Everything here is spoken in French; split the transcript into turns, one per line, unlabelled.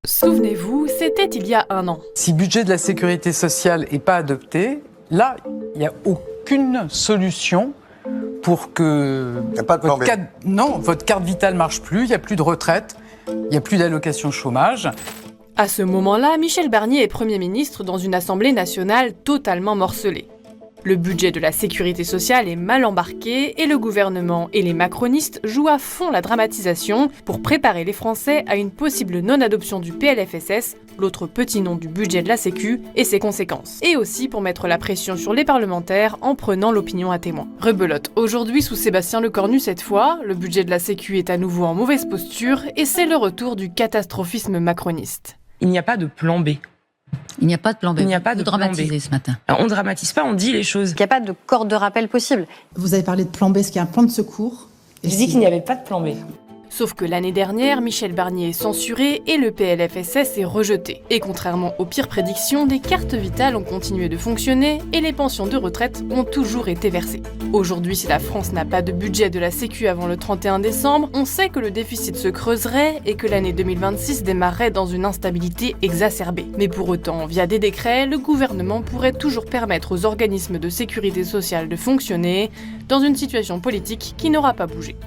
Souvenez-vous, c'était il y a un an.
Si le budget de la sécurité sociale n'est pas adopté, là, il n'y a aucune solution pour que votre carte vitale ne marche plus, il n'y a plus de retraite, il n'y a plus d'allocation chômage.
À ce moment-là, Michel Barnier est Premier ministre dans une Assemblée nationale totalement morcelée. Le budget de la sécurité sociale est mal embarqué et le gouvernement et les macronistes jouent à fond la dramatisation pour préparer les Français à une possible non-adoption du PLFSS, l'autre petit nom du budget de la Sécu, et ses conséquences. Et aussi pour mettre la pression sur les parlementaires en prenant l'opinion à témoin. Rebelote aujourd'hui sous Sébastien Lecornu cette fois, le budget de la Sécu est à nouveau en mauvaise posture et c'est le retour du catastrophisme macroniste.
Il n'y a pas de plan B.
Il n'y a pas de plan B.
Il n'y a pas de
Vous
plan B.
dramatisez ce matin.
Alors, on ne dramatise pas, on dit les choses.
Il n'y a pas de corde de rappel possible.
Vous avez parlé de plan B, est-ce qu'il y a un plan de secours?
Je dis qu'il n'y avait pas de plan B.
Sauf que l'année dernière, Michel Barnier est censuré et le PLFSS est rejeté. Et contrairement aux pires prédictions, des cartes vitales ont continué de fonctionner et les pensions de retraite ont toujours été versées. Aujourd'hui, si la France n'a pas de budget de la Sécu avant le 31 décembre, on sait que le déficit se creuserait et que l'année 2026 démarrerait dans une instabilité exacerbée. Mais pour autant, via des décrets, le gouvernement pourrait toujours permettre aux organismes de sécurité sociale de fonctionner dans une situation politique qui n'aura pas bougé.